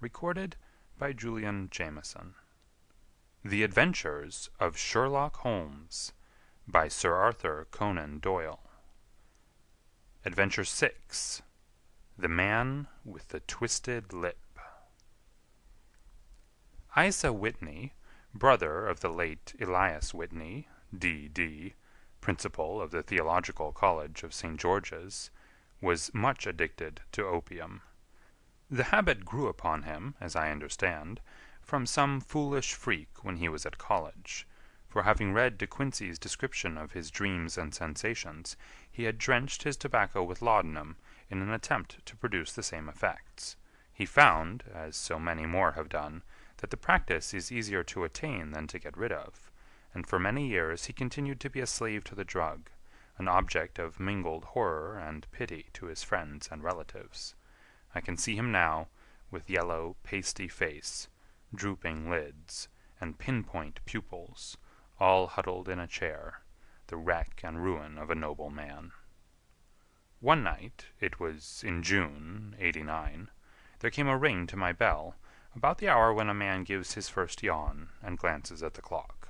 recorded by Julian Jameson. The Adventures of Sherlock Holmes by Sir Arthur Conan Doyle. Adventure 6. The Man with the Twisted Lip. Isa Whitney, brother of the late Elias Whitney, D.D., principal of the Theological College of St. George's, was much addicted to opium. The habit grew upon him, as I understand, from some foolish freak when he was at college, for having read De Quincey's description of his dreams and sensations, he had drenched his tobacco with laudanum in an attempt to produce the same effects. He found, as so many more have done, that the practice is easier to attain than to get rid of, and for many years he continued to be a slave to the drug, an object of mingled horror and pity to his friends and relatives. I can see him now, with yellow, pasty face, drooping lids, and pinpoint pupils, all huddled in a chair, the wreck and ruin of a noble man. One night, it was in June, '89, there came a ring to my bell, about the hour when a man gives his first yawn and glances at the clock.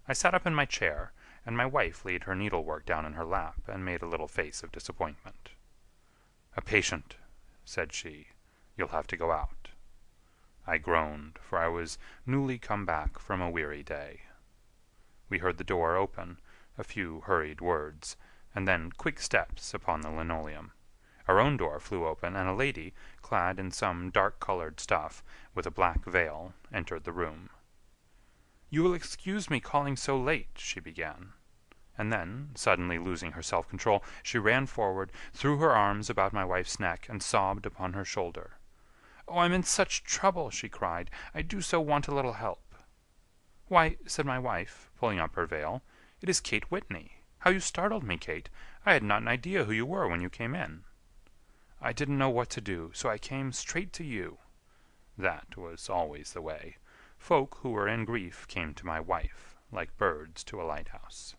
I sat up in my chair, and my wife laid her needlework down in her lap and made a little face of disappointment. "A patient," said she. "You'll have to go out." I groaned, for I was newly come back from a weary day. We heard the door open, a few hurried words, and then quick steps upon the linoleum. Our own door flew open, and a lady, clad in some dark-colored stuff, with a black veil, entered the room. "You will excuse me calling so late," she began. And then, suddenly losing her self-control, she ran forward, threw her arms about my wife's neck, and sobbed upon her shoulder. "Oh, I'm in such trouble," she cried. "I do so want a little help." "Why," said my wife, pulling up her veil, "it is Kate Whitney. How you startled me, Kate. I had not an idea who you were when you came in." "I didn't know what to do, so I came straight to you." That was always the way. Folk who were in grief came to my wife, like birds to a lighthouse.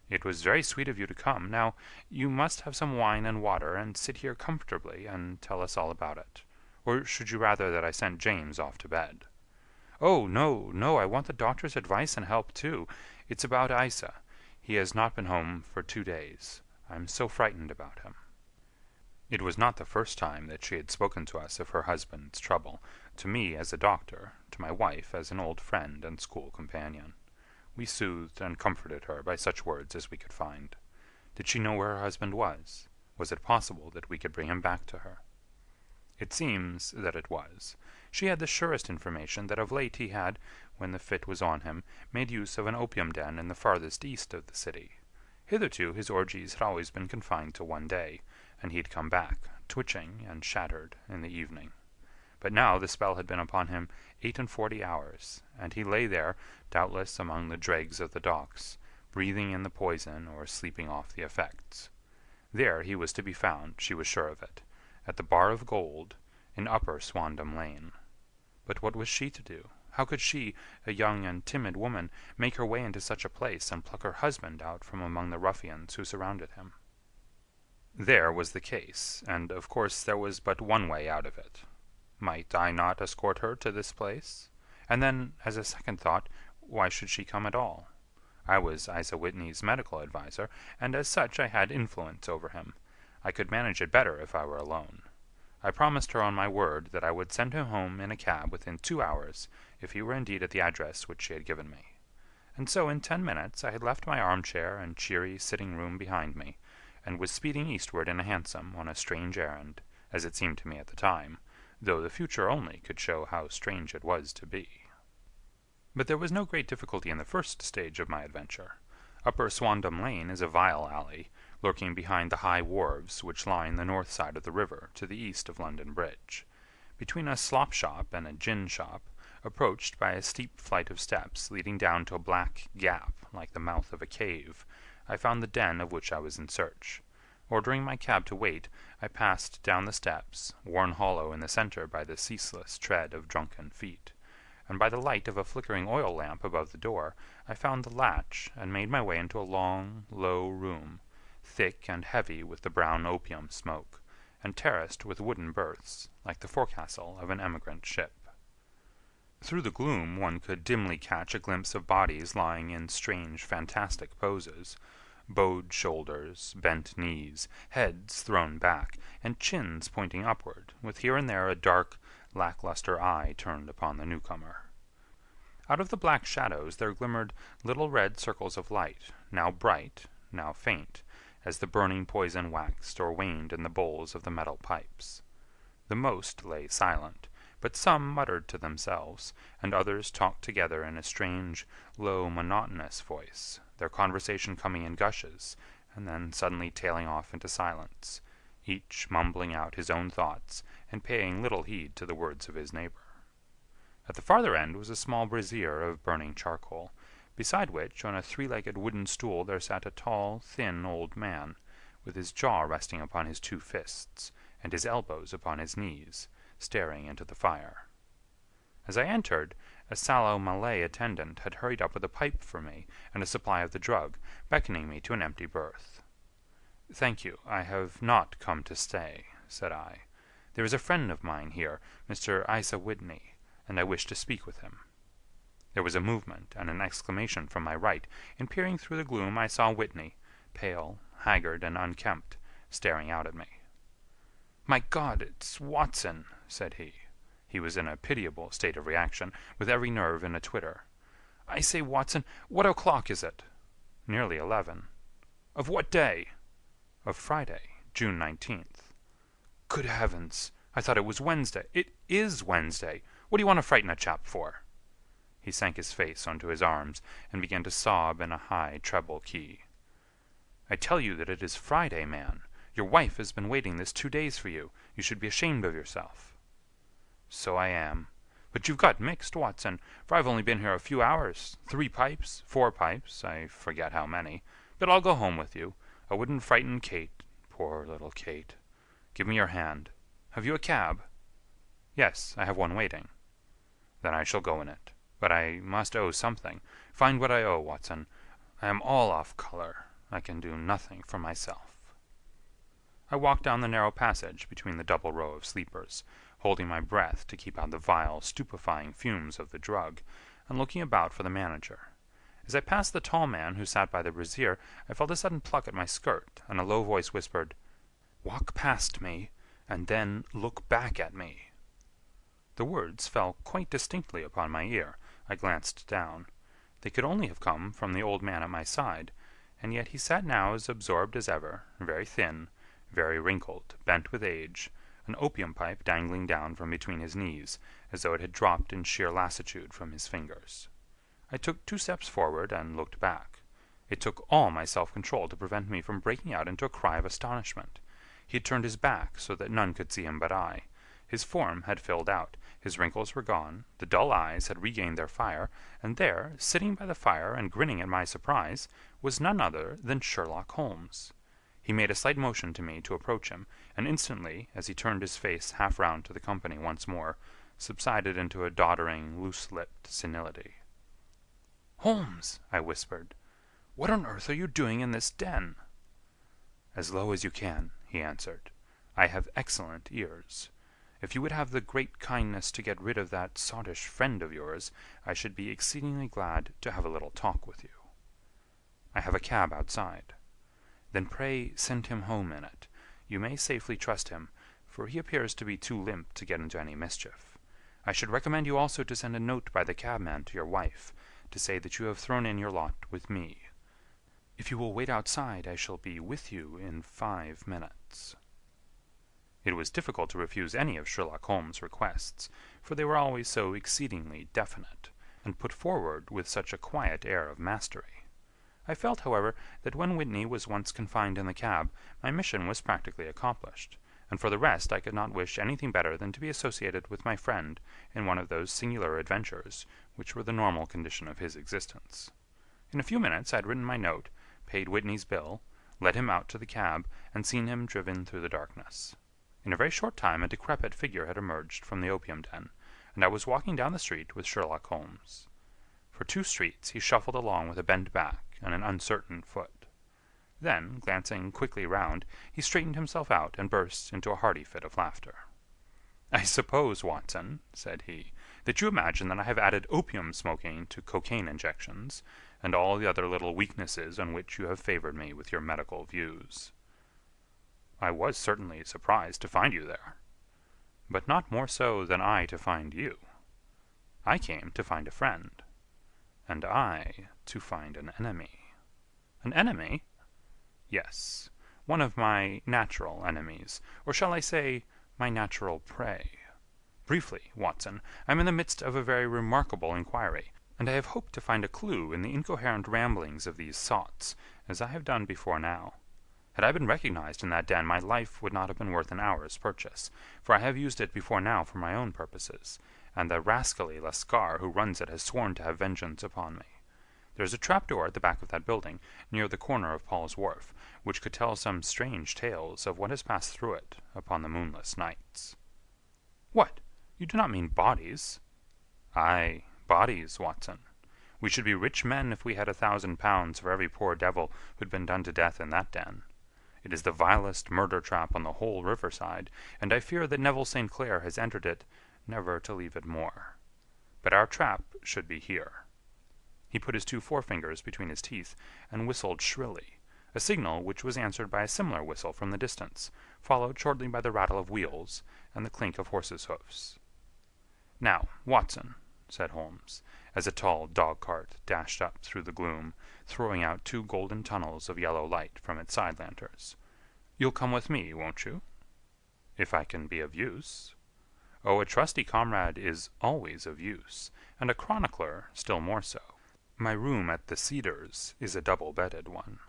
"It was very sweet of you to come. Now, you must have some wine and water, and sit here comfortably and tell us all about it. Or should you rather that I sent James off to bed?" "Oh, no, no, I want the doctor's advice and help, too. It's about Isa. He has not been home for 2 days. I'm so frightened about him." It was not the first time that she had spoken to us of her husband's trouble, to me as a doctor, to my wife as an old friend and school companion. We soothed and comforted her by such words as we could find. Did she know where her husband was? Was it possible that we could bring him back to her? It seems that it was. She had the surest information that of late he had, when the fit was on him, made use of an opium den in the farthest east of the city. Hitherto his orgies had always been confined to one day, and he had come back, twitching and shattered, in the evening. But now the spell had been upon him 48 hours, and he lay there, doubtless among the dregs of the docks, breathing in the poison or sleeping off the effects. There he was to be found, she was sure of it, at the Bar of Gold, in Upper Swandam Lane. But what was she to do? How could she, a young and timid woman, make her way into such a place and pluck her husband out from among the ruffians who surrounded him? There was the case, and of course there was but one way out of it. Might I not escort her to this place? And then, as a second thought, why should she come at all? I was Isa Whitney's medical adviser, and as such I had influence over him. I could manage it better if I were alone. I promised her on my word that I would send him home in a cab within 2 hours if he were indeed at the address which she had given me. And so in 10 minutes I had left my armchair and cheery sitting-room behind me, and was speeding eastward in a hansom on a strange errand, as it seemed to me at the time, though the future only could show how strange it was to be. But there was no great difficulty in the first stage of my adventure. Upper Swandam Lane is a vile alley, lurking behind the high wharves which line the north side of the river to the east of London Bridge. Between a slop-shop and a gin-shop, approached by a steep flight of steps leading down to a black gap like the mouth of a cave, I found the den of which I was in search. Ordering my cab to wait, I passed down the steps, worn hollow in the center by the ceaseless tread of drunken feet, and by the light of a flickering oil lamp above the door, I found the latch and made my way into a long, low room, thick and heavy with the brown opium smoke, and terraced with wooden berths, like the forecastle of an emigrant ship. Through the gloom one could dimly catch a glimpse of bodies lying in strange, fantastic poses, bowed shoulders, bent knees, heads thrown back, and chins pointing upward, with here and there a dark, lackluster eye turned upon the newcomer. Out of the black shadows there glimmered little red circles of light, now bright, now faint, as the burning poison waxed or waned in the bowls of the metal pipes. The most lay silent, but some muttered to themselves, and others talked together in a strange, low, monotonous voice, their conversation coming in gushes, and then suddenly tailing off into silence, each mumbling out his own thoughts and paying little heed to the words of his neighbor. At the farther end was a small brazier of burning charcoal, beside which, on a three-legged wooden stool, there sat a tall, thin old man, with his jaw resting upon his two fists, and his elbows upon his knees, staring into the fire. As I entered, a sallow Malay attendant had hurried up with a pipe for me and a supply of the drug, beckoning me to an empty berth. "Thank you, I have not come to stay," said I. "There is a friend of mine here, Mr. Isa Whitney, and I wish to speak with him." There was a movement and an exclamation from my right, and peering through the gloom I saw Whitney, pale, haggard, and unkempt, staring out at me. "My God, it's Watson," said he. He was in a pitiable state of reaction, with every nerve in a twitter. "I say, Watson, what o'clock is it?" "Nearly 11." "Of what day?" "Of Friday, June 19th." "Good heavens! I thought it was Wednesday. It is Wednesday. What do you want to frighten a chap for?" He sank his face onto his arms and began to sob in a high treble key. "I tell you that it is Friday, man. Your wife has been waiting this 2 days for you. You should be ashamed of yourself." "So I am. But you've got mixed, Watson, for I've only been here a few hours. 3 pipes, 4 pipes, I forget how many. But I'll go home with you. I wouldn't frighten Kate, poor little Kate. Give me your hand. Have you a cab?" "Yes, I have one waiting." "Then I shall go in it. But I must owe something. Find what I owe, Watson. I am all off color. I can do nothing for myself." I walked down the narrow passage between the double row of sleepers, holding my breath to keep out the vile, stupefying fumes of the drug, and looking about for the manager. As I passed the tall man who sat by the brazier, I felt a sudden pluck at my skirt, and a low voice whispered, "Walk past me, and then look back at me." The words fell quite distinctly upon my ear. I glanced down. They could only have come from the old man at my side, and yet he sat now as absorbed as ever, very thin, very wrinkled, bent with age, an opium pipe dangling down from between his knees, as though it had dropped in sheer lassitude from his fingers. I took 2 steps forward and looked back. It took all my self-control to prevent me from breaking out into a cry of astonishment. He had turned his back so that none could see him but I. His form had filled out, his wrinkles were gone, the dull eyes had regained their fire, and there, sitting by the fire and grinning at my surprise, was none other than Sherlock Holmes. He made a slight motion to me to approach him, and instantly, as he turned his face half round to the company once more, subsided into a doddering, loose-lipped senility. "Holmes," I whispered, "what on earth are you doing in this den?" "As low as you can," he answered. "I have excellent ears. If you would have the great kindness to get rid of that sottish friend of yours, I should be exceedingly glad to have a little talk with you." "I have a cab outside." "Then pray send him home in it. You may safely trust him, for he appears to be too limp to get into any mischief. I should recommend you also to send a note by the cabman to your wife, to say that you have thrown in your lot with me. If you will wait outside, I shall be with you in 5 minutes." It was difficult to refuse any of Sherlock Holmes' requests, for they were always so exceedingly definite, and put forward with such a quiet air of mastery. I felt, however, that when Whitney was once confined in the cab, my mission was practically accomplished, and for the rest I could not wish anything better than to be associated with my friend in one of those singular adventures which were the normal condition of his existence. In a few minutes I had written my note, paid Whitney's bill, led him out to the cab, and seen him driven through the darkness. In a very short time a decrepit figure had emerged from the opium den, and I was walking down the street with Sherlock Holmes. For 2 streets he shuffled along with a bent back and an uncertain foot. Then, glancing quickly round, he straightened himself out and burst into a hearty fit of laughter. "I suppose, Watson," said he, "that you imagine that I have added opium smoking to cocaine injections, and all the other little weaknesses on which you have favored me with your medical views." "I was certainly surprised to find you there." "But not more so than I to find you. I came to find a friend, and I to find an enemy." "An enemy?" "Yes, one of my natural enemies, or shall I say, my natural prey. Briefly, Watson, I am in the midst of a very remarkable inquiry, and I have hoped to find a clue in the incoherent ramblings of these sots, as I have done before now. Had I been recognized in that den, my life would not have been worth an hour's purchase, for I have used it before now for my own purposes, and the rascally Lascar who runs it has sworn to have vengeance upon me. There is a trapdoor at the back of that building, near the corner of Paul's Wharf, which could tell some strange tales of what has passed through it upon the moonless nights." "What! You do not mean bodies?" "Ay, bodies, Watson. We should be rich men if we had £1,000 for every poor devil who had been done to death in that den. It is the vilest murder trap on the whole riverside, and I fear that Neville St. Clair has entered it never to leave it more. But our trap should be here." He put his two forefingers between his teeth and whistled shrilly, a signal which was answered by a similar whistle from the distance, followed shortly by the rattle of wheels and the clink of horses' hoofs. "Now, Watson," said Holmes, as a tall dog-cart dashed up through the gloom, throwing out two golden tunnels of yellow light from its side lanterns, "you'll come with me, won't you?" "If I can be of use." "Oh, a trusty comrade is always of use, and a chronicler still more so. My room at the Cedars is a double-bedded one."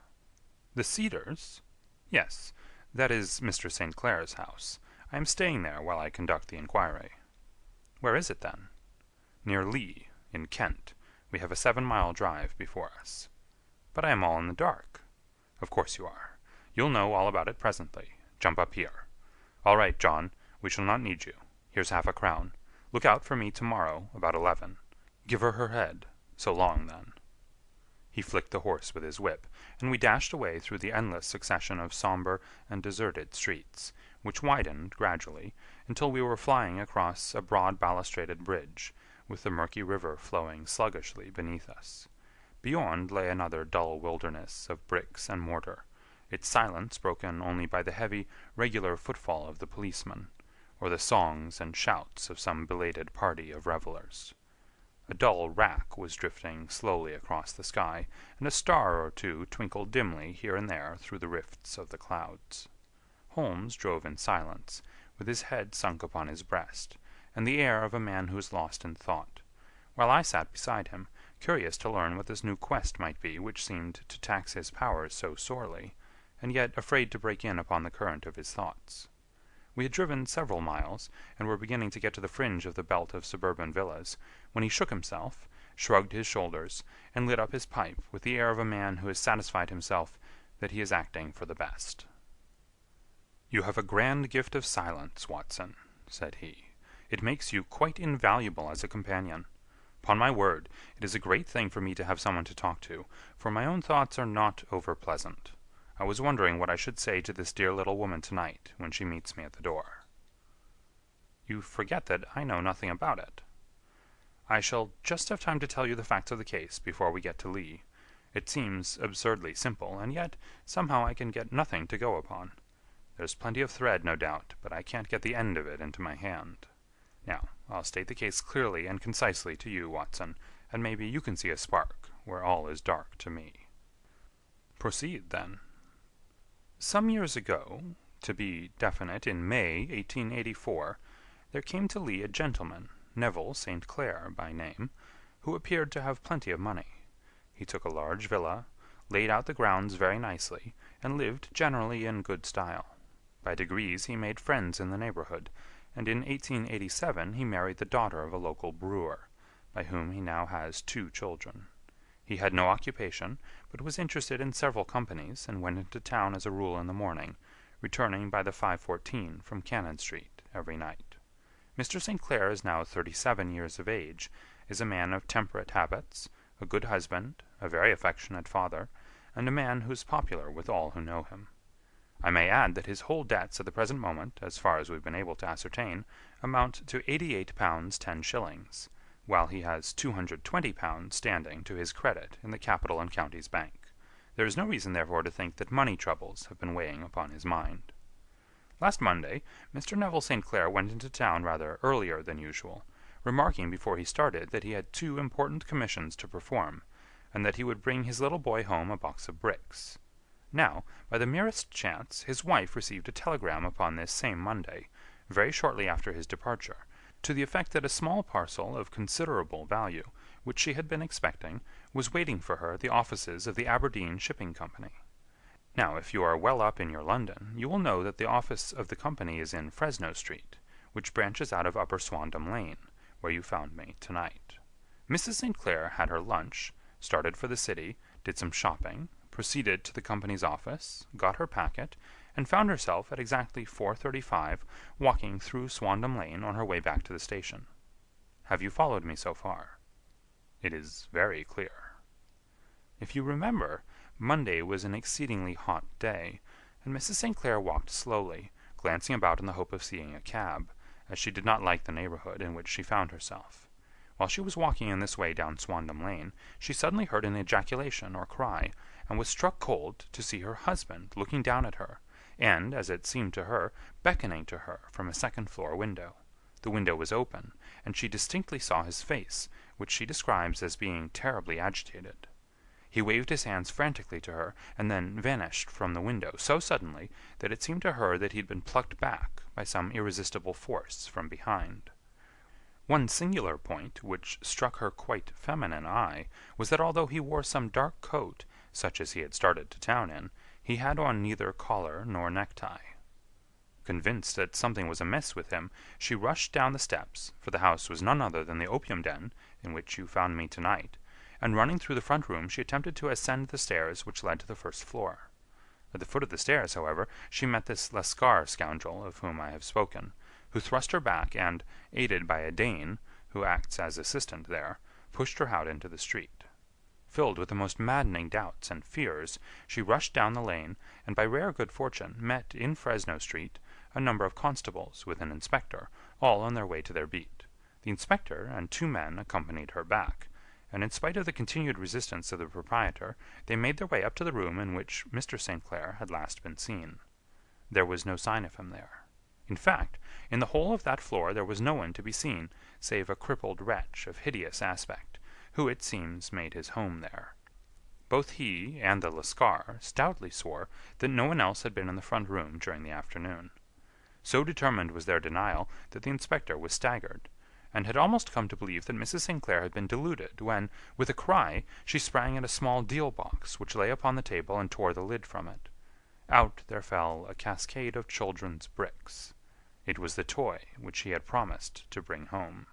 "The Cedars?" "Yes, that is Mr. St. Clair's house. I am staying there while I conduct the inquiry." "Where is it, then?" "Near Lee, in Kent. We have a 7-mile drive before us." "But I am all in the dark." "Of course you are. You'll know all about it presently. Jump up here. All right, John, we shall not need you. Here's half-a-crown. Look out for me tomorrow about 11. Give her head. So long, then." He flicked the horse with his whip, and we dashed away through the endless succession of somber and deserted streets, which widened gradually until we were flying across a broad balustraded bridge, with the murky river flowing sluggishly beneath us. Beyond lay another dull wilderness of bricks and mortar, its silence broken only by the heavy, regular footfall of the policeman, or the songs and shouts of some belated party of revellers. A dull wrack was drifting slowly across the sky, and a star or two twinkled dimly here and there through the rifts of the clouds. Holmes drove in silence, with his head sunk upon his breast, and the air of a man who is lost in thought, while I sat beside him, curious to learn what this new quest might be which seemed to tax his powers so sorely, and yet afraid to break in upon the current of his thoughts. We had driven several miles, and were beginning to get to the fringe of the belt of suburban villas, when he shook himself, shrugged his shoulders, and lit up his pipe with the air of a man who has satisfied himself that he is acting for the best. "You have a grand gift of silence, Watson," said he. "It makes you quite invaluable as a companion. Upon my word, it is a great thing for me to have someone to talk to, for my own thoughts are not over-pleasant. I was wondering what I should say to this dear little woman tonight when she meets me at the door." "You forget that I know nothing about it." "I shall just have time to tell you the facts of the case before we get to Lee. It seems absurdly simple, and yet somehow I can get nothing to go upon. There's plenty of thread, no doubt, but I can't get the end of it into my hand. Now, I'll state the case clearly and concisely to you, Watson, and maybe you can see a spark where all is dark to me." "Proceed, then." Some years ago, to be definite, in May, 1884, there came to Lee a gentleman, Neville St. Clair by name, who appeared to have plenty of money. He took a large villa, laid out the grounds very nicely, and lived generally in good style. By degrees he made friends in the neighborhood, and in 1887 he married the daughter of a local brewer, by whom he now has 2 children. He had no occupation, but was interested in several companies, and went into town as a rule in the morning, returning by the 5:14 from Cannon Street every night. Mr. St. Clair is now 37 years of age, is a man of temperate habits, a good husband, a very affectionate father, and a man who's popular with all who know him. I may add that his whole debts at the present moment, as far as we've been able to ascertain, amount to £88 10s, while he has £220 standing to his credit in the Capital and Counties Bank. There is no reason, therefore, to think that money troubles have been weighing upon his mind. Last Monday, Mr. Neville St. Clair went into town rather earlier than usual, remarking before he started that he had 2 important commissions to perform, and that he would bring his little boy home a box of bricks. Now, by the merest chance, his wife received a telegram upon this same Monday, very shortly after his departure, to the effect that a small parcel of considerable value, which she had been expecting, was waiting for her at the offices of the Aberdeen Shipping Company. Now, if you are well up in your London, you will know that the office of the company is in Fresno Street, which branches out of Upper Swandam Lane, where you found me tonight. Mrs. St. Clair had her lunch, started for the city, did some shopping, proceeded to the company's office, got her packet, and found herself at exactly 4:35 walking through Swandam Lane on her way back to the station. Have you followed me so far? It is very clear. If you remember, Monday was an exceedingly hot day, and Mrs. St. Clair walked slowly, glancing about in the hope of seeing a cab, as she did not like the neighborhood in which she found herself. While she was walking in this way down Swandam Lane, she suddenly heard an ejaculation or cry, and was struck cold to see her husband looking down at her, and, as it seemed to her, beckoning to her from a second-floor window. The window was open, and she distinctly saw his face, which she describes as being terribly agitated. He waved his hands frantically to her, and then vanished from the window so suddenly that it seemed to her that he had been plucked back by some irresistible force from behind. One singular point, which struck her quite feminine eye, was that although he wore some dark coat, such as he had started to town in, he had on neither collar nor necktie. Convinced that something was amiss with him, she rushed down the steps, for the house was none other than the opium den in which you found me tonight, and running through the front room she attempted to ascend the stairs which led to the first floor. At the foot of the stairs, however, she met this Lascar scoundrel of whom I have spoken, who thrust her back and, aided by a Dane, who acts as assistant there, pushed her out into the street. Filled with the most maddening doubts and fears, she rushed down the lane, and by rare good fortune met in Fresno Street a number of constables with an inspector, all on their way to their beat. The inspector and 2 men accompanied her back, and in spite of the continued resistance of the proprietor, they made their way up to the room in which Mr. St. Clair had last been seen. There was no sign of him there. In fact, in the whole of that floor there was no one to be seen, save a crippled wretch of hideous aspect, who, it seems, made his home there. Both he and the Lascar stoutly swore that no one else had been in the front room during the afternoon. So determined was their denial that the inspector was staggered, and had almost come to believe that Mrs. St. Clair had been deluded, when, with a cry, she sprang at a small deal-box which lay upon the table and tore the lid from it. Out there fell a cascade of children's bricks. It was the toy which he had promised to bring home.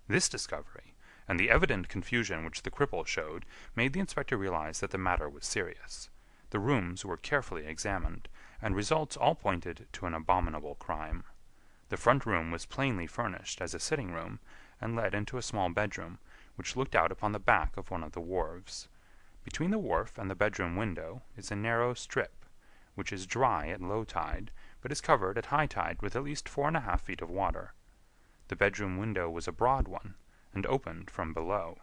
This discovery, and the evident confusion which the cripple showed, made the inspector realize that the matter was serious. The rooms were carefully examined, and results all pointed to an abominable crime. The front room was plainly furnished as a sitting-room, and led into a small bedroom, which looked out upon the back of one of the wharves. Between the wharf and the bedroom window is a narrow strip, which is dry at low tide, but is covered at high tide with at least 4½ feet of water. The bedroom window was a broad one, and opened from below.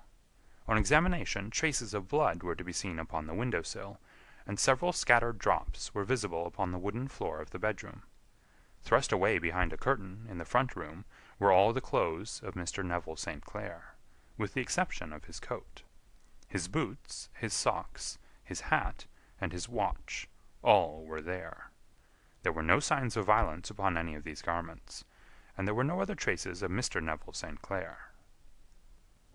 On examination, traces of blood were to be seen upon the window-sill, and several scattered drops were visible upon the wooden floor of the bedroom. Thrust away behind a curtain, in the front room, were all the clothes of Mr. Neville St. Clair, with the exception of his coat. His boots, his socks, his hat, and his watch, all were there. There were no signs of violence upon any of these garments, and there were no other traces of Mr. Neville St. Clair.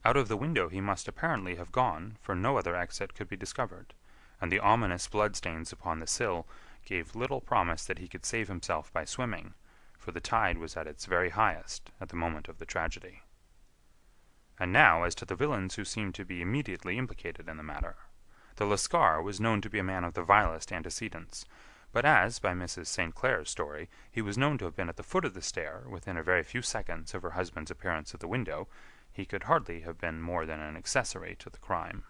Out of the window he must apparently have gone, for no other exit could be discovered, and the ominous bloodstains upon the sill gave little promise that he could save himself by swimming, for the tide was at its very highest at the moment of the tragedy. And now as to the villains who seemed to be immediately implicated in the matter. The Lascar was known to be a man of the vilest antecedents, but as, by Mrs. St. Clair's story, he was known to have been at the foot of the stair within a very few seconds of her husband's appearance at the window, he could hardly have been more than an accessory to the crime.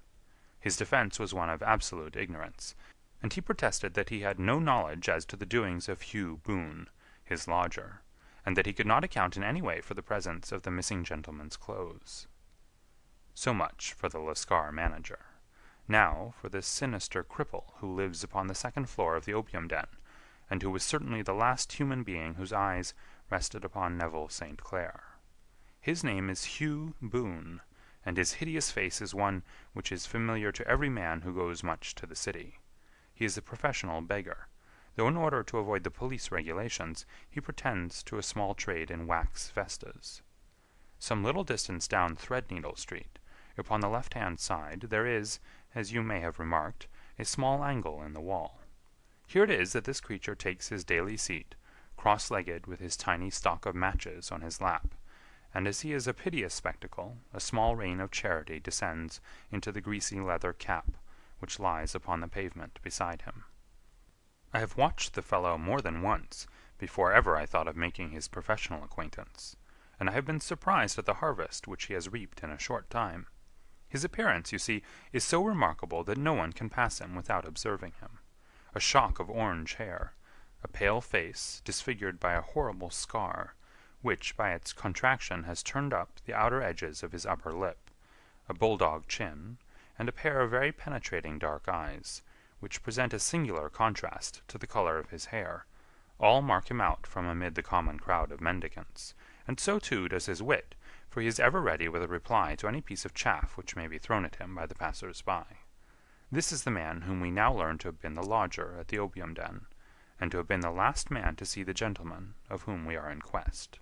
His defence was one of absolute ignorance, and he protested that he had no knowledge as to the doings of Hugh Boone, his lodger, and that he could not account in any way for the presence of the missing gentleman's clothes. So much for the Lascar manager. Now for this sinister cripple who lives upon the second floor of the opium den, and who was certainly the last human being whose eyes rested upon Neville St. Clair. His name is Hugh Boone, and his hideous face is one which is familiar to every man who goes much to the city. He is a professional beggar, though in order to avoid the police regulations, he pretends to a small trade in wax vestas. Some little distance down Threadneedle Street, upon the left-hand side, there is, as you may have remarked, a small angle in the wall. Here it is that this creature takes his daily seat, cross-legged with his tiny stock of matches on his lap, and as he is a piteous spectacle, a small rain of charity descends into the greasy leather cap which lies upon the pavement beside him. I have watched the fellow more than once before ever I thought of making his professional acquaintance, and I have been surprised at the harvest which he has reaped in a short time. His appearance, you see, is so remarkable that no one can pass him without observing him. A shock of orange hair, a pale face disfigured by a horrible scar, which by its contraction has turned up the outer edges of his upper lip, a bulldog chin, and a pair of very penetrating dark eyes, which present a singular contrast to the colour of his hair, all mark him out from amid the common crowd of mendicants, and so too does his wit, for he is ever ready with a reply to any piece of chaff which may be thrown at him by the passers-by. This is the man whom we now learn to have been the lodger at the opium den, and to have been the last man to see the gentleman of whom we are in quest.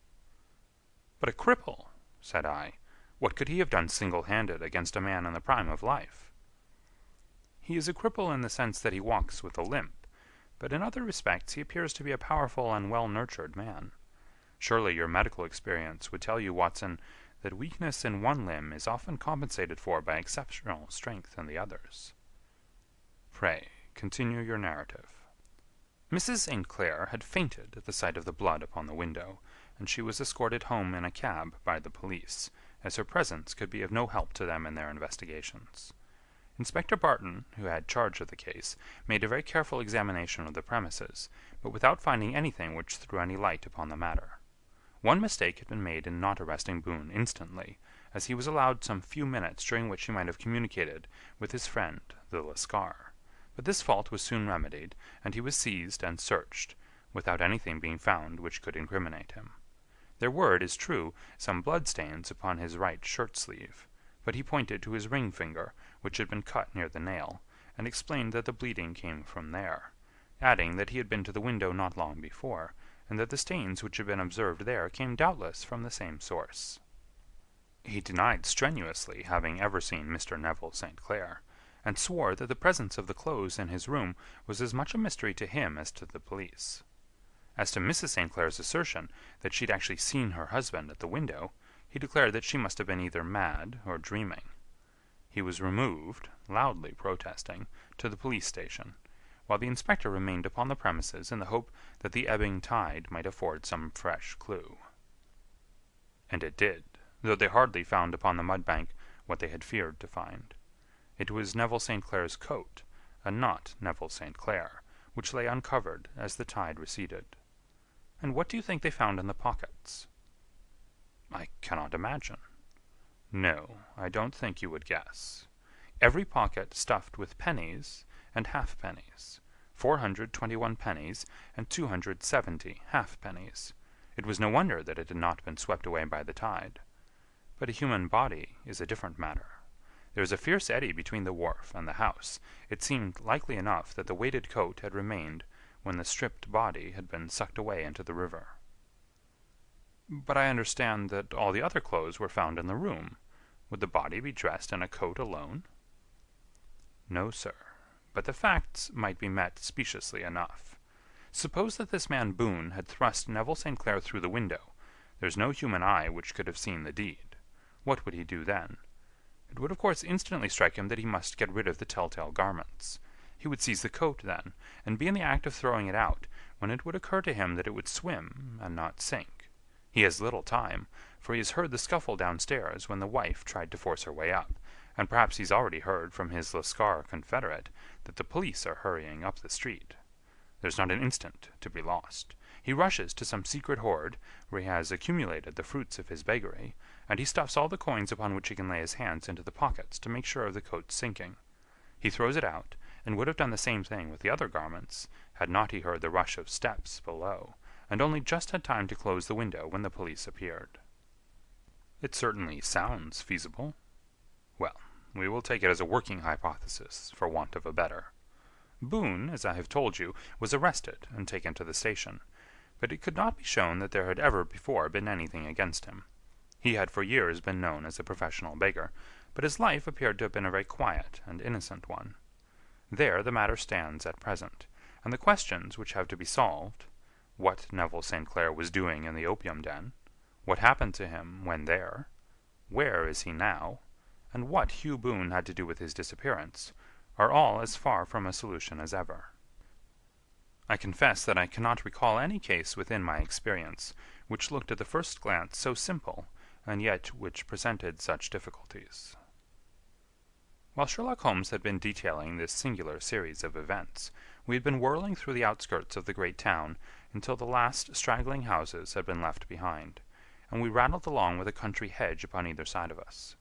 "But a cripple," said I. "What could he have done single-handed against a man in the prime of life?" "He is a cripple in the sense that he walks with a limp, but in other respects he appears to be a powerful and well-nurtured man. Surely your medical experience would tell you, Watson, that weakness in one limb is often compensated for by exceptional strength in the others." "Pray, continue your narrative." Mrs. St. Clair had fainted at the sight of the blood upon the window, and she was escorted home in a cab by the police, as her presence could be of no help to them in their investigations. Inspector Barton, who had charge of the case, made a very careful examination of the premises, but without finding anything which threw any light upon the matter. One mistake had been made in not arresting Boone instantly, as he was allowed some few minutes during which he might have communicated with his friend the Lascar. But this fault was soon remedied, and he was seized and searched, without anything being found which could incriminate him. There were, it is true, some blood-stains upon his right shirt-sleeve, but he pointed to his ring finger, which had been cut near the nail, and explained that the bleeding came from there, adding that he had been to the window not long before, and that the stains which had been observed there came doubtless from the same source. He denied strenuously having ever seen Mr. Neville St. Clair, and swore that the presence of the clothes in his room was as much a mystery to him as to the police. As to Mrs. St. Clair's assertion that she had actually seen her husband at the window, he declared that she must have been either mad or dreaming. He was removed, loudly protesting, to the police station, while the inspector remained upon the premises in the hope that the ebbing tide might afford some fresh clue. And it did, though they hardly found upon the mud-bank what they had feared to find. It was Neville St. Clair's coat, and not Neville St. Clair, which lay uncovered as the tide receded. And what do you think they found in the pockets? I cannot imagine. No, I don't think you would guess. Every pocket stuffed with pennies and halfpennies, 421 pennies and 270 halfpennies. It was no wonder that it had not been swept away by the tide. But a human body is a different matter. There was a fierce eddy between the wharf and the house. It seemed likely enough that the weighted coat had remained when the stripped body had been sucked away into the river. But I understand that all the other clothes were found in the room. Would the body be dressed in a coat alone? No, sir, but the facts might be met speciously enough. Suppose that this man Boone had thrust Neville St. Clair through the window. There's no human eye which could have seen the deed. What would he do then? It would of course instantly strike him that he must get rid of the telltale garments. He would seize the coat then, and be in the act of throwing it out, when it would occur to him that it would swim and not sink. He has little time, for he has heard the scuffle downstairs when the wife tried to force her way up, and perhaps he's already heard from his Lascar confederate that the police are hurrying up the street. There's not an instant to be lost. He rushes to some secret hoard, where he has accumulated the fruits of his beggary, and he stuffs all the coins upon which he can lay his hands into the pockets to make sure of the coat's sinking. He throws it out, and would have done the same thing with the other garments, had not he heard the rush of steps below, and only just had time to close the window when the police appeared. It certainly sounds feasible. Well, we will take it as a working hypothesis, for want of a better. Boone, as I have told you, was arrested and taken to the station, but it could not be shown that there had ever before been anything against him. He had for years been known as a professional beggar, but his life appeared to have been a very quiet and innocent one. There the matter stands at present, and the questions which have to be solved, what Neville St. Clair was doing in the opium den, what happened to him when there, where is he now, and what Hugh Boone had to do with his disappearance, are all as far from a solution as ever. I confess that I cannot recall any case within my experience which looked at the first glance so simple, and yet which presented such difficulties. While Sherlock Holmes had been detailing this singular series of events, we had been whirling through the outskirts of the great town until the last straggling houses had been left behind, and we rattled along with a country hedge upon either side of us.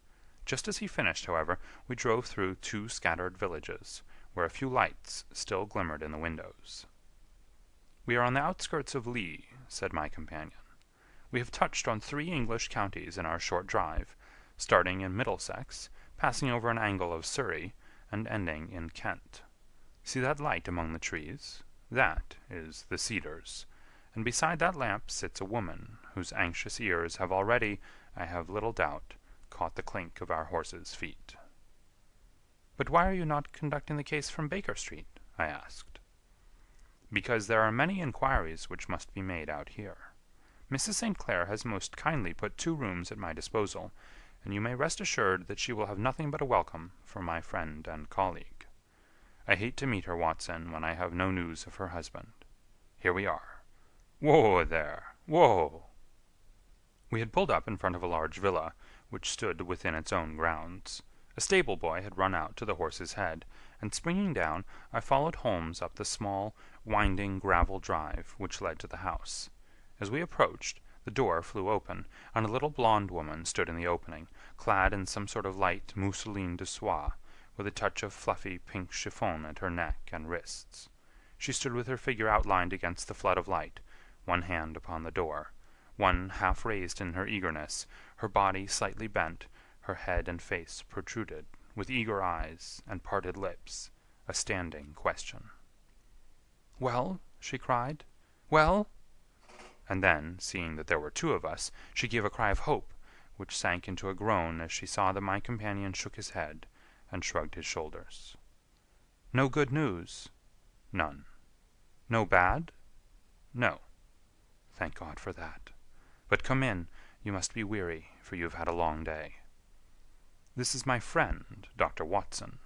Just as he finished, however, we drove through 2 scattered villages, where a few lights still glimmered in the windows. "We are on the outskirts of Lee," said my companion. "We have touched on 3 English counties in our short drive, starting in Middlesex, passing over an angle of Surrey, and ending in Kent. See that light among the trees? That is the Cedars, and beside that lamp sits a woman whose anxious ears have already, I have little doubt, caught the clink of our horses' feet." "But why are you not conducting the case from Baker Street?" I asked. "Because there are many inquiries which must be made out here. Mrs. St. Clair has most kindly put 2 rooms at my disposal, and you may rest assured that she will have nothing but a welcome from my friend and colleague. I hate to meet her, Watson, when I have no news of her husband. Here we are. Whoa there! Whoa!" We had pulled up in front of a large villa, which stood within its own grounds. A stable boy had run out to the horse's head, and springing down, I followed Holmes up the small, winding gravel drive which led to the house. As we approached, the door flew open, and a little blonde woman stood in the opening, clad in some sort of light mousseline de soie, with a touch of fluffy pink chiffon at her neck and wrists. She stood with her figure outlined against the flood of light, one hand upon the door, one half raised in her eagerness, her body slightly bent, her head and face protruded, with eager eyes and parted lips, a standing question. "Well?" she cried. "Well?" And then, seeing that there were 2 of us, she gave a cry of hope, which sank into a groan as she saw that my companion shook his head and shrugged his shoulders. "No good news?" "None." "No bad?" "No." "Thank God for that. But come in, you must be weary, for you have had a long day." "This is my friend, Dr. Watson.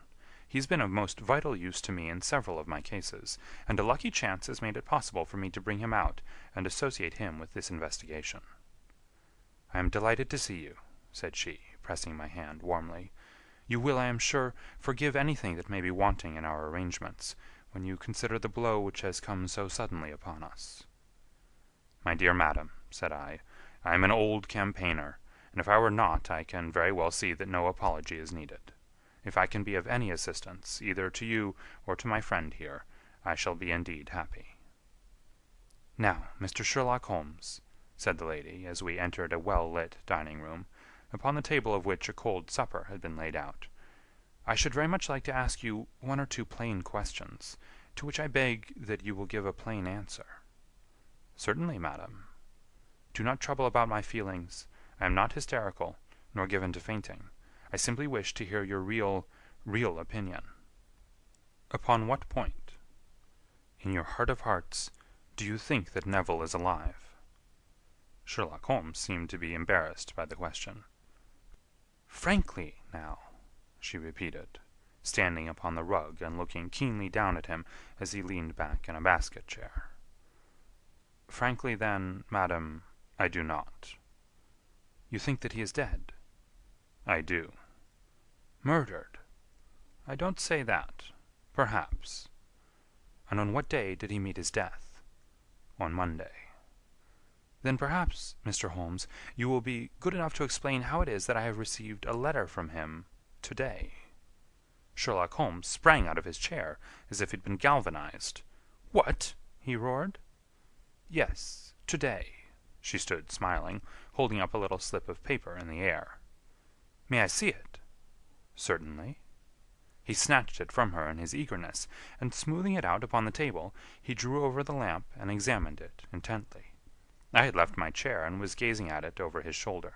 He's been of most vital use to me in several of my cases, and a lucky chance has made it possible for me to bring him out and associate him with this investigation." "I am delighted to see you," said she, pressing my hand warmly. "You will, I am sure, forgive anything that may be wanting in our arrangements, when you consider the blow which has come so suddenly upon us." "My dear madam," said I am an old campaigner, and if I were not I can very well see that no apology is needed. If I can be of any assistance, either to you or to my friend here, I shall be indeed happy." "Now, Mr. Sherlock Holmes," said the lady, as we entered a well-lit dining-room, upon the table of which a cold supper had been laid out, "I should very much like to ask you 1 or 2 plain questions, to which I beg that you will give a plain answer." "Certainly, madam." "Do not trouble about my feelings. I am not hysterical, nor given to fainting. I simply wish to hear your real opinion." "Upon what point?" "In your heart of hearts, do you think that Neville is alive?" Sherlock Holmes seemed to be embarrassed by the question. "Frankly, now," she repeated, standing upon the rug and looking keenly down at him as he leaned back in a basket chair. "Frankly, then, madam, I do not." "You think that he is dead?" "I do." Murdered? I don't say that. Perhaps. And on what day did he meet his death? On Monday. Then perhaps, Mr. Holmes, you will be good enough to explain how it is that I have received a letter from him today. Sherlock Holmes sprang out of his chair as if he'd been galvanized. What? He roared. Yes, today. She stood smiling, holding up a little slip of paper in the air. May I see it? Certainly. He snatched it from her in his eagerness, and smoothing it out upon the table, he drew over the lamp and examined it intently. I had left my chair and was gazing at it over his shoulder.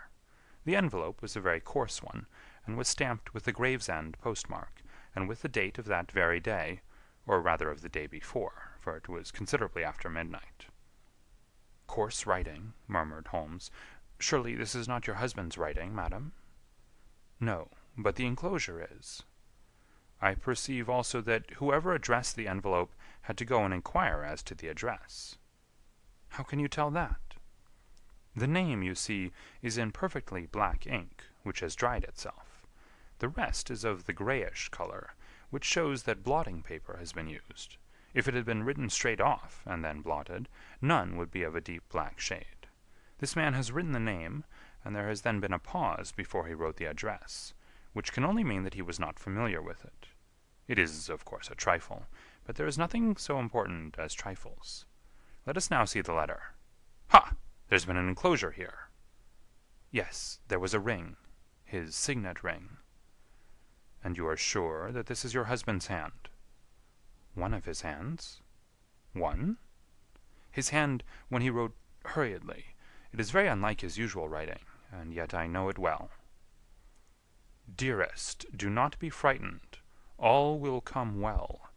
The envelope was a very coarse one, and was stamped with the Gravesend postmark, and with the date of that very day, or rather of the day before, for it was considerably after midnight. Coarse writing, murmured Holmes. Surely this is not your husband's writing, madam? No, but the enclosure is. I perceive also that whoever addressed the envelope had to go and inquire as to the address. How can you tell that? The name, you see, is in perfectly black ink, which has dried itself. The rest is of the grayish color, which shows that blotting paper has been used. If it had been written straight off, and then blotted, none would be of a deep black shade. This man has written the name, and there has then been a pause before he wrote the address, which can only mean that he was not familiar with it. It is, of course, a trifle, but there is nothing so important as trifles. Let us now see the letter. Ha! There's been an enclosure here. Yes, there was a ring, his signet ring. And you are sure that this is your husband's hand? One of his hands? One? His hand when he wrote hurriedly. It is very unlike his usual writing, and yet I know it well. Dearest, do not be frightened. All will come well.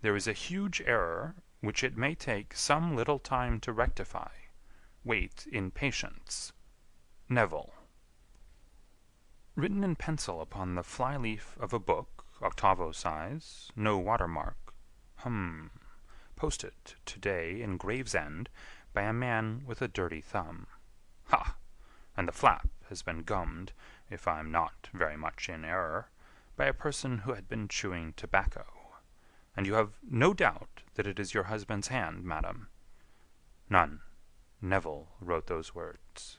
There is a huge error which it may take some little time to rectify. Wait in patience. Neville. Written in pencil upon the fly-leaf of a book, octavo size, no watermark. Posted today in Gravesend by a man with a dirty thumb. Ha! And the flap has been gummed, if I'm not very much in error, by a person who had been chewing tobacco. And you have no doubt that it is your husband's hand, madam? None. Neville wrote those words.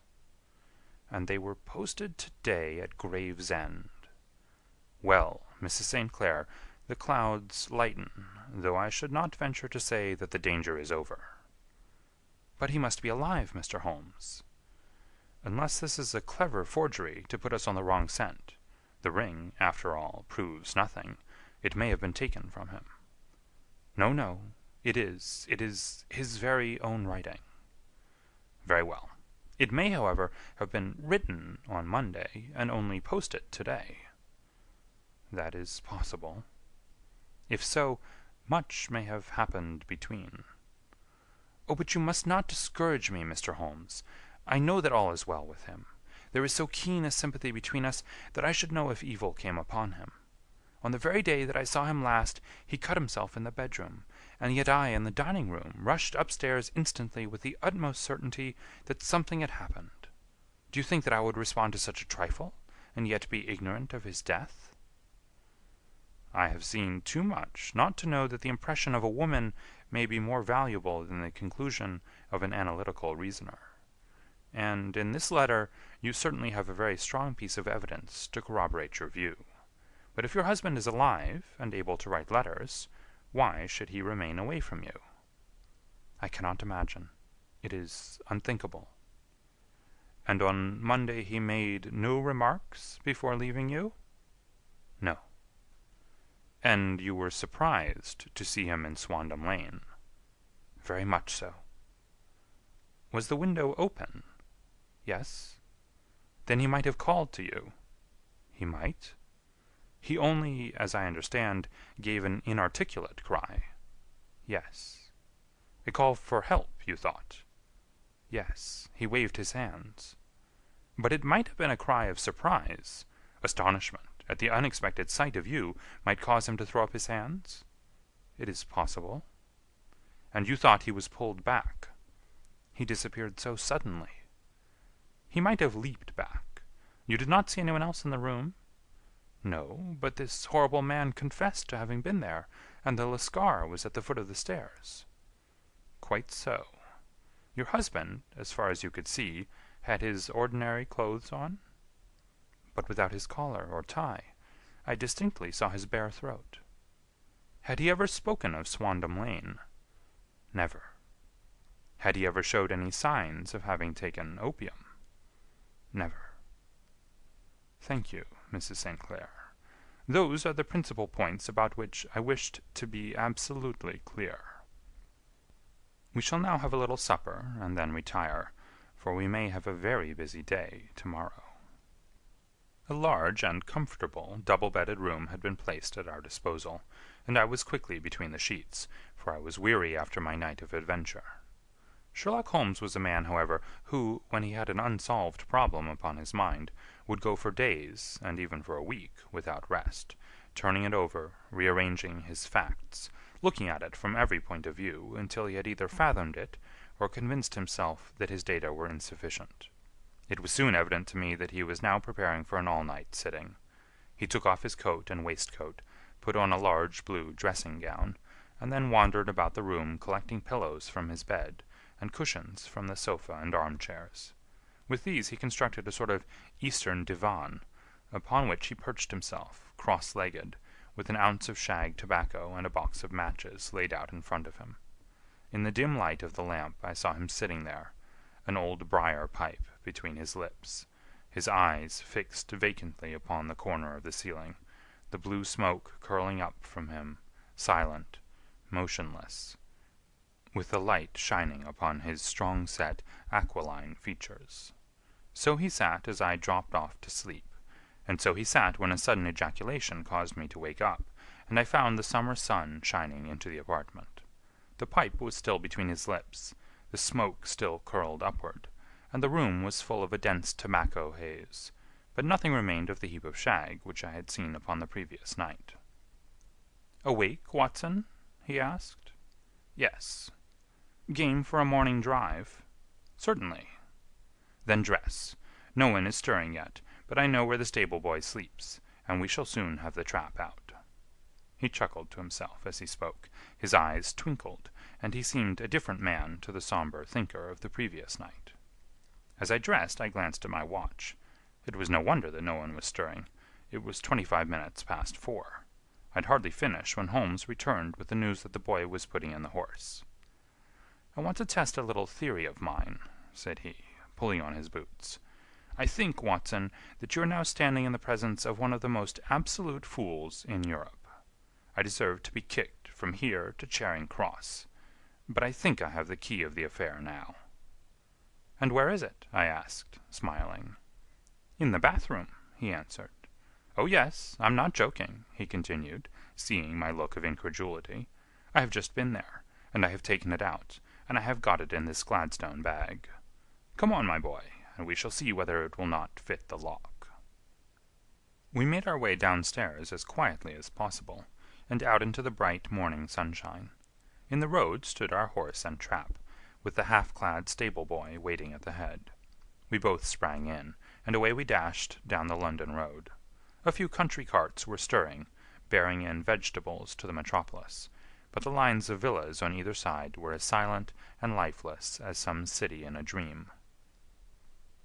And they were posted today at Gravesend. Well, Mrs. St. Clair, the clouds lighten, though I should not venture to say that the danger is over. But he must be alive, Mr. Holmes. Unless this is a clever forgery to put us on the wrong scent. The ring, after all, proves nothing. It may have been taken from him. No, it is his very own writing. Very well. It may, however, have been written on Monday, and only posted today. That is possible. If so, much may have happened between. Oh, but you must not discourage me, Mr. Holmes. I know that all is well with him. There is so keen a sympathy between us that I should know if evil came upon him. On the very day that I saw him last, he cut himself in the bedroom, and yet I, in the dining-room, rushed upstairs instantly with the utmost certainty that something had happened. Do you think that I would respond to such a trifle, and yet be ignorant of his death? I have seen too much not to know that the impression of a woman may be more valuable than the conclusion of an analytical reasoner. And in this letter you certainly have a very strong piece of evidence to corroborate your view. But if your husband is alive and able to write letters, why should he remain away from you? I cannot imagine. It is unthinkable. And on Monday he made no remarks before leaving you? No. And you were surprised to see him in Swandam Lane? Very much so. Was the window open? Yes. Then he might have called to you. He might. He only, as I understand, gave an inarticulate cry. Yes. A call for help, you thought? Yes. He waved his hands. But it might have been a cry of surprise. Astonishment at the unexpected sight of you might cause him to throw up his hands? It is possible. And you thought he was pulled back. He disappeared so suddenly. He might have leaped back. You did not see anyone else in the room? No, but this horrible man confessed to having been there, and the Lascar was at the foot of the stairs. Quite so. Your husband, as far as you could see, had his ordinary clothes on? But without his collar or tie. I distinctly saw his bare throat. Had he ever spoken of Swandam Lane? Never. Had he ever showed any signs of having taken opium? Never. Thank you, Mrs. St. Clair. Those are the principal points about which I wished to be absolutely clear. We shall now have a little supper, and then retire, for we may have a very busy day tomorrow. A large and comfortable double-bedded room had been placed at our disposal, and I was quickly between the sheets, for I was weary after my night of adventure. Sherlock Holmes was a man, however, who, when he had an unsolved problem upon his mind, would go for days, and even for a week, without rest, turning it over, rearranging his facts, looking at it from every point of view until he had either fathomed it or convinced himself that his data were insufficient. It was soon evident to me that he was now preparing for an all-night sitting. He took off his coat and waistcoat, put on a large blue dressing-gown, and then wandered about the room collecting pillows from his bed and cushions from the sofa and armchairs. With these he constructed a sort of Eastern divan, upon which he perched himself, cross-legged, with an ounce of shag tobacco and a box of matches laid out in front of him. In the dim light of the lamp I saw him sitting there, an old briar pipe between his lips, his eyes fixed vacantly upon the corner of the ceiling, the blue smoke curling up from him, silent, motionless, with the light shining upon his strong-set, aquiline features. So he sat as I dropped off to sleep, and so he sat when a sudden ejaculation caused me to wake up, and I found the summer sun shining into the apartment. The pipe was still between his lips, the smoke still curled upward, and the room was full of a dense tobacco haze, but nothing remained of the heap of shag which I had seen upon the previous night. "Awake, Watson?" he asked. "Yes." "Game for a morning drive?" "Certainly." "Then dress. No one is stirring yet, but I know where the stable-boy sleeps, and we shall soon have the trap out." He chuckled to himself as he spoke, his eyes twinkled, and he seemed a different man to the sombre thinker of the previous night. As I dressed I glanced at my watch. It was no wonder that no one was stirring. It was 25 minutes past 4. I'd hardly finished when Holmes returned with the news that the boy was putting in the horse. "I want to test a little theory of mine," said he, pulling on his boots. "I think, Watson, that you are now standing in the presence of one of the most absolute fools in Europe. I deserve to be kicked from here to Charing Cross, but I think I have the key of the affair now." "And where is it?" I asked, smiling. "In the bathroom," he answered. "Oh, yes, I'm not joking," he continued, seeing my look of incredulity. "I have just been there, and I have taken it out, and I have got it in this Gladstone bag. Come on, my boy, and we shall see whether it will not fit the lock." We made our way downstairs as quietly as possible, and out into the bright morning sunshine. In the road stood our horse and trap, with the half-clad stable-boy waiting at the head. We both sprang in, and away we dashed down the London road. A few country carts were stirring, bearing in vegetables to the metropolis, but the lines of villas on either side were as silent and lifeless as some city in a dream.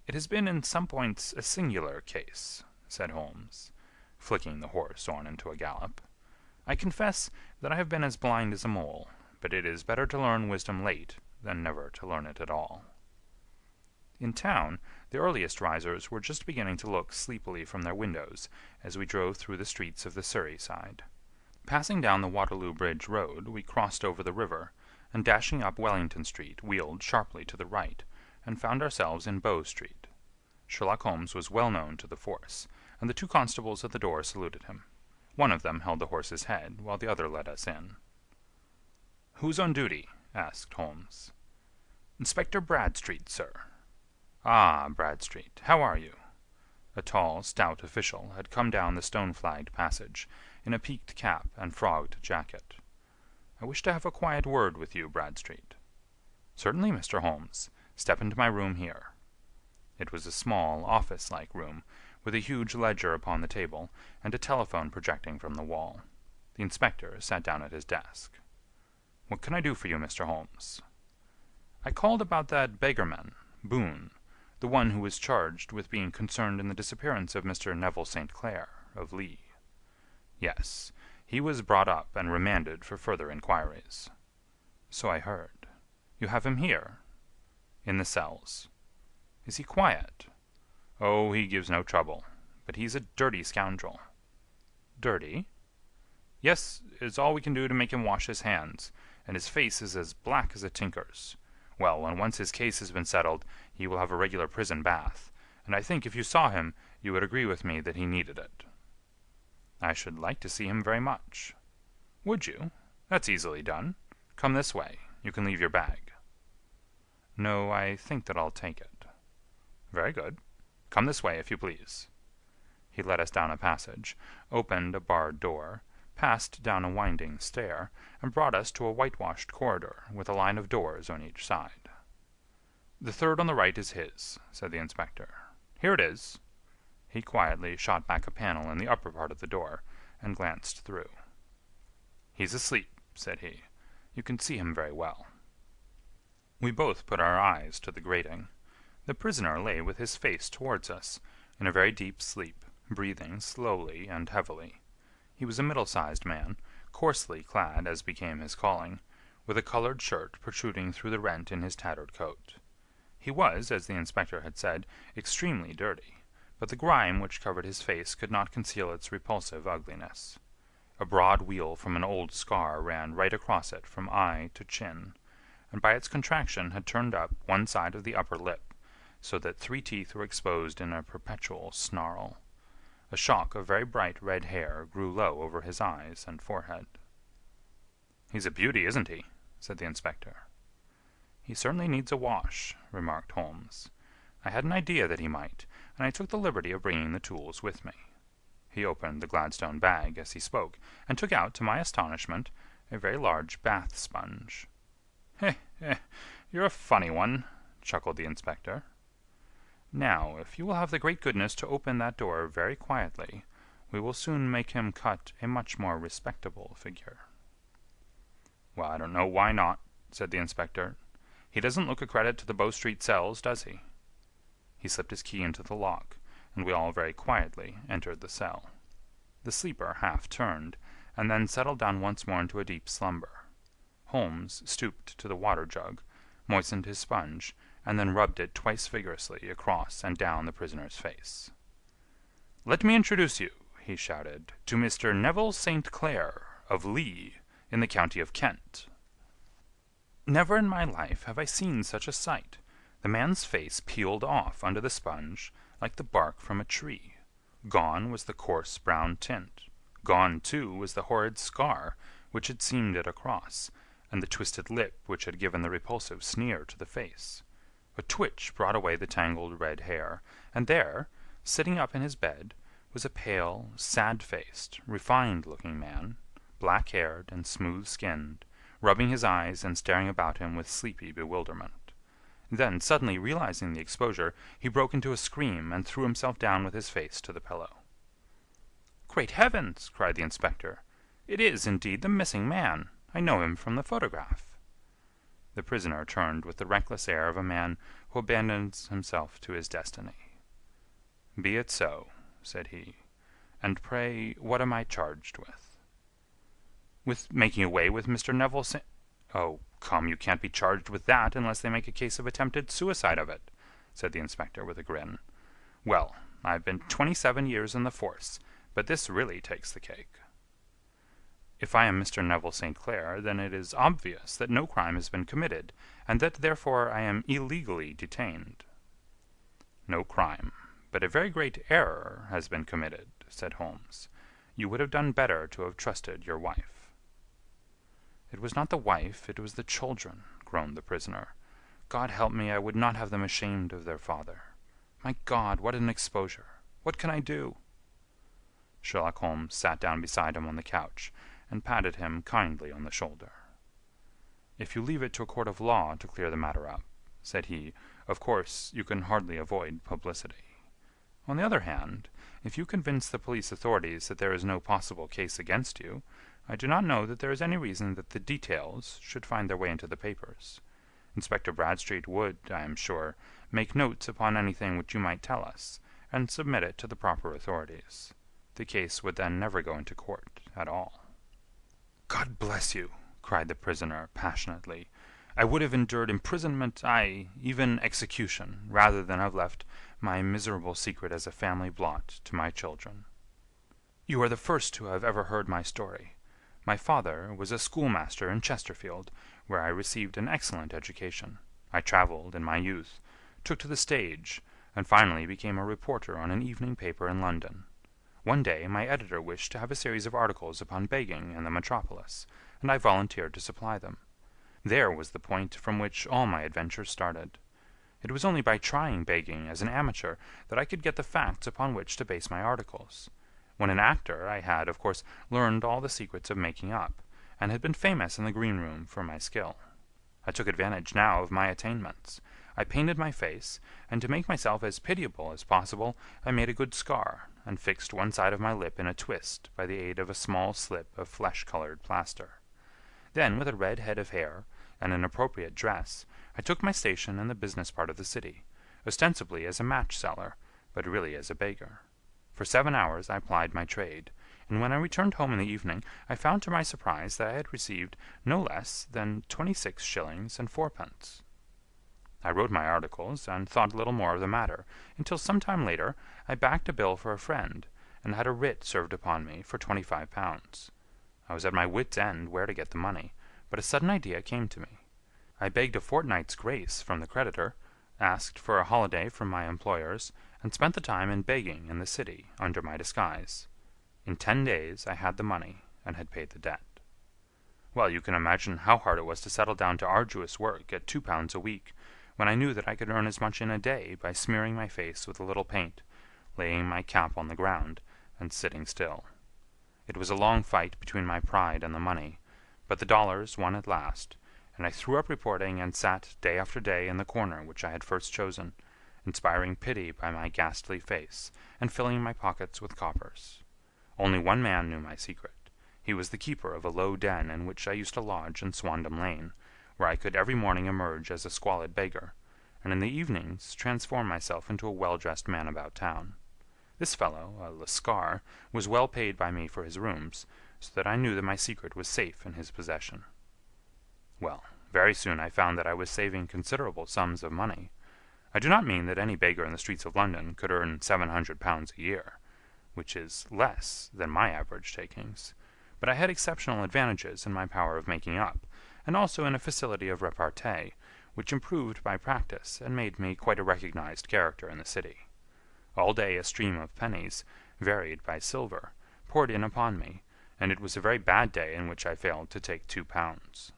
"It has been in some points a singular case," said Holmes, flicking the horse on into a gallop. "I confess that I have been as blind as a mole, but it is better to learn wisdom late than never to learn it at all." In town, the earliest risers were just beginning to look sleepily from their windows as we drove through the streets of the Surrey side. Passing down the Waterloo Bridge Road, we crossed over the river, and dashing up Wellington Street wheeled sharply to the right, and found ourselves in Bow Street. Sherlock Holmes was well known to the force, and the two constables at the door saluted him. One of them held the horse's head, while the other led us in. "Who's on duty?" asked Holmes. "Inspector Bradstreet, sir." "Ah, Bradstreet, how are you?" A tall, stout official had come down the stone-flagged passage, in a peaked cap and frogged jacket. "I wish to have a quiet word with you, Bradstreet." "Certainly, Mr. Holmes. Step into my room here." It was a small, office-like room, with a huge ledger upon the table and a telephone projecting from the wall. The inspector sat down at his desk. "What can I do for you, Mr. Holmes?" "I called about that beggarman, Boone, the one who was charged with being concerned in the disappearance of Mr. Neville St. Clair, of Lee." "Yes, he was brought up and remanded for further inquiries." "So I heard. You have him here?" "In the cells." "Is he quiet?" "Oh, he gives no trouble. But he's a dirty scoundrel." "Dirty?" "Yes, it's all we can do to make him wash his hands, and his face is as black as a tinker's. Well, when once his case has been settled, he will have a regular prison bath, and I think if you saw him you would agree with me that he needed it." "I should like to see him very much." "Would you? That's easily done. Come this way. You can leave your bag." "No, I think that I'll take it." "Very good. Come this way, if you please." He led us down a passage, opened a barred door, passed down a winding stair, and brought us to a whitewashed corridor with a line of doors on each side. "The third on the right is his," said the inspector. "Here it is." He quietly shot back a panel in the upper part of the door and glanced through. "He's asleep," said he. "You can see him very well." We both put our eyes to the grating. The prisoner lay with his face towards us, in a very deep sleep, breathing slowly and heavily. He was a middle-sized man, coarsely clad as became his calling, with a colored shirt protruding through the rent in his tattered coat. He was, as the inspector had said, extremely dirty, but the grime which covered his face could not conceal its repulsive ugliness. A broad weal from an old scar ran right across it from eye to chin, and by its contraction had turned up one side of the upper lip, so that 3 teeth were exposed in a perpetual snarl. A shock of very bright red hair grew low over his eyes and forehead. "He's a beauty, isn't he?" said the inspector. "He certainly needs a wash," remarked Holmes. "I had an idea that he might, and I took the liberty of bringing the tools with me." He opened the Gladstone bag as he spoke, and took out, to my astonishment, a very large bath sponge. You're a funny one," chuckled the inspector. "Now, if you will have the great goodness to open that door very quietly, we will soon make him cut a much more respectable figure." "Well, I don't know why not," said the inspector. "He doesn't look a credit to the Bow Street cells, does he?" He slipped his key into the lock, and we all very quietly entered the cell. The sleeper half turned, and then settled down once more into a deep slumber. Holmes stooped to the water-jug, moistened his sponge, and then rubbed it twice vigorously across and down the prisoner's face. "Let me introduce you," he shouted, "to Mr. Neville St. Clair, of Lee, in the county of Kent." Never in my life have I seen such a sight. The man's face peeled off under the sponge like the bark from a tree. Gone was the coarse brown tint. Gone, too, was the horrid scar which had seamed it across, and the twisted lip which had given the repulsive sneer to the face. A twitch brought away the tangled red hair, and there, sitting up in his bed, was a pale, sad-faced, refined-looking man, black-haired and smooth-skinned, rubbing his eyes and staring about him with sleepy bewilderment. Then, suddenly realizing the exposure, he broke into a scream and threw himself down with his face to the pillow. "Great heavens!" cried the inspector. "It is, indeed, the missing man. I know him from the photograph." The prisoner turned with the reckless air of a man who abandons himself to his destiny. "Be it so," said he. "And pray, what am I charged with?" "With making away with Mr. Neville St. "Oh, come, you can't be charged with that unless they make a case of attempted suicide of it," said the inspector with a grin. "Well, I've been 27 years in the force, but this really takes the cake." "If I am Mr. Neville St. Clair, then it is obvious that no crime has been committed, and that therefore I am illegally detained." "No crime, but a very great error has been committed," said Holmes. "You would have done better to have trusted your wife." "It was not the wife, it was the children," groaned the prisoner. "God help me, I would not have them ashamed of their father. My God, what an exposure! What can I do?" Sherlock Holmes sat down beside him on the couch, and patted him kindly on the shoulder. "If you leave it to a court of law to clear the matter up," said he, "of course you can hardly avoid publicity. On the other hand, if you convince the police authorities that there is no possible case against you, I do not know that there is any reason that the details should find their way into the papers. Inspector Bradstreet would, I am sure, make notes upon anything which you might tell us, and submit it to the proper authorities. The case would then never go into court at all." "God bless you!" cried the prisoner, passionately. "I would have endured imprisonment, aye, even execution, rather than have left my miserable secret as a family blot to my children. You are the first who have ever heard my story. My father was a schoolmaster in Chesterfield, where I received an excellent education. I travelled in my youth, took to the stage, and finally became a reporter on an evening paper in London. One day my editor wished to have a series of articles upon begging in the metropolis, and I volunteered to supply them. There was the point from which all my adventures started. It was only by trying begging as an amateur that I could get the facts upon which to base my articles. When an actor, I had, of course, learned all the secrets of making up, and had been famous in the green room for my skill. I took advantage now of my attainments. I painted my face, and to make myself as pitiable as possible, I made a good scar, and fixed one side of my lip in a twist by the aid of a small slip of flesh-colored plaster. Then, with a red head of hair, and an appropriate dress, I took my station in the business part of the city, ostensibly as a match-seller, but really as a beggar. For 7 hours I plied my trade, and when I returned home in the evening I found to my surprise that I had received no less than 26 shillings and fourpence. I wrote my articles, and thought little more of the matter, until some time later I backed a bill for a friend, and had a writ served upon me for £25. I was at my wit's end where to get the money, but a sudden idea came to me. I begged a fortnight's grace from the creditor, asked for a holiday from my employers, and spent the time in begging in the city under my disguise. In 10 days I had the money, and had paid the debt. Well, you can imagine how hard it was to settle down to arduous work at £2 a week, when I knew that I could earn as much in a day by smearing my face with a little paint, laying my cap on the ground, and sitting still. It was a long fight between my pride and the money, but the dollars won at last, and I threw up reporting and sat day after day in the corner which I had first chosen, inspiring pity by my ghastly face, and filling my pockets with coppers. Only one man knew my secret. He was the keeper of a low den in which I used to lodge in Swandam Lane, where I could every morning emerge as a squalid beggar, and in the evenings transform myself into a well-dressed man about town. This fellow, a Lascar, was well paid by me for his rooms, so that I knew that my secret was safe in his possession. Well, very soon I found that I was saving considerable sums of money. I do not mean that any beggar in the streets of London could earn £700 a year, which is less than my average takings, but I had exceptional advantages in my power of making up, and also in a facility of repartee, which improved by practice and made me quite a recognized character in the city. All day a stream of pennies, varied by silver, poured in upon me, and it was a very bad day in which I failed to take £2.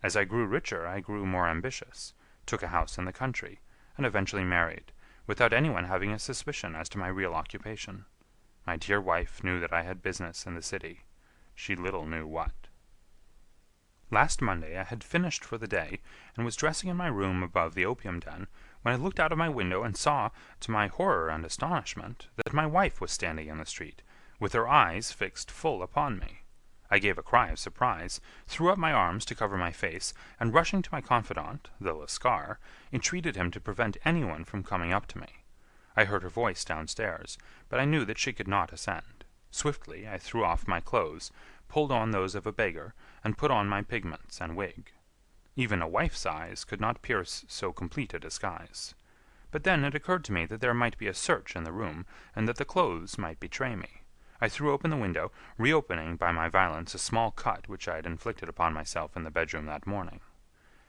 As I grew richer I grew more ambitious, took a house in the country, and eventually married, without anyone having a suspicion as to my real occupation. My dear wife knew that I had business in the city. She little knew what. Last Monday I had finished for the day, and was dressing in my room above the opium den, when I looked out of my window and saw, to my horror and astonishment, that my wife was standing in the street, with her eyes fixed full upon me. I gave a cry of surprise, threw up my arms to cover my face, and rushing to my confidant, the Lascar, entreated him to prevent anyone from coming up to me. I heard her voice downstairs, but I knew that she could not ascend. Swiftly I threw off my clothes, pulled on those of a beggar, and put on my pigments and wig. Even a wife's eyes could not pierce so complete a disguise. But then it occurred to me that there might be a search in the room, and that the clothes might betray me. I threw open the window, reopening by my violence a small cut which I had inflicted upon myself in the bedroom that morning.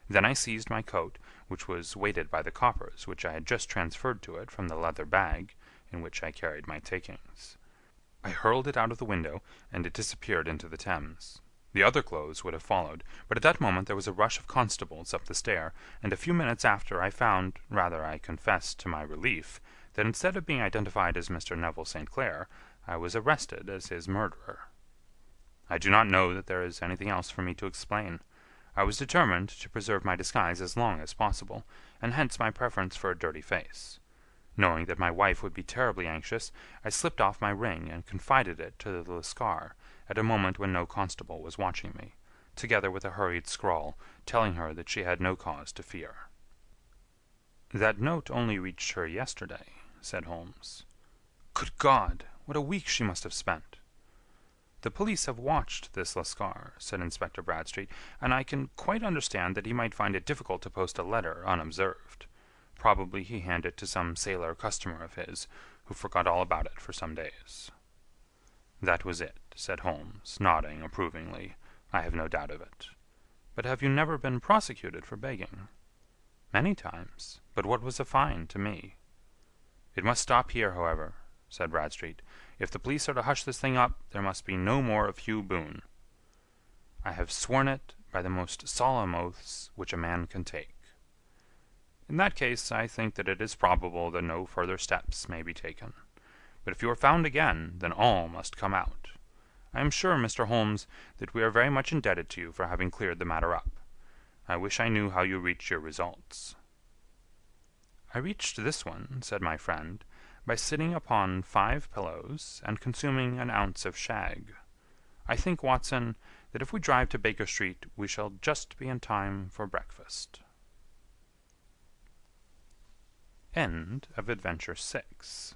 Then I seized my coat, which was weighted by the coppers which I had just transferred to it from the leather bag in which I carried my takings. I hurled it out of the window, and it disappeared into the Thames. The other clothes would have followed, but at that moment there was a rush of constables up the stair, and a few minutes after I found, rather I confess to my relief, that instead of being identified as Mr. Neville St. Clair, I was arrested as his murderer. I do not know that there is anything else for me to explain. I was determined to preserve my disguise as long as possible, and hence my preference for a dirty face. Knowing that my wife would be terribly anxious, I slipped off my ring and confided it to the Lascar at a moment when no constable was watching me, together with a hurried scrawl telling her that she had no cause to fear. "That note only reached her yesterday," said Holmes. "Good God! What a week she must have spent!" "The police have watched this Lascar," said Inspector Bradstreet, "and I can quite understand that he might find it difficult to post a letter unobserved. Probably he handed it to some sailor customer of his, who forgot all about it for some days." "That was it," said Holmes, nodding approvingly. "I have no doubt of it. But have you never been prosecuted for begging?" "Many times. But what was a fine to me?" "It must stop here, however," said Bradstreet. "If the police are to hush this thing up, there must be no more of Hugh Boone." "I have sworn it by the most solemn oaths which a man can take." "In that case, I think that it is probable that no further steps may be taken. But if you are found again, then all must come out. I am sure, Mr. Holmes, that we are very much indebted to you for having cleared the matter up. I wish I knew how you reached your results." "I reached this one," said my friend, "by sitting upon 5 pillows and consuming an ounce of shag. I think, Watson, that if we drive to Baker Street we shall just be in time for breakfast." End of Adventure 6.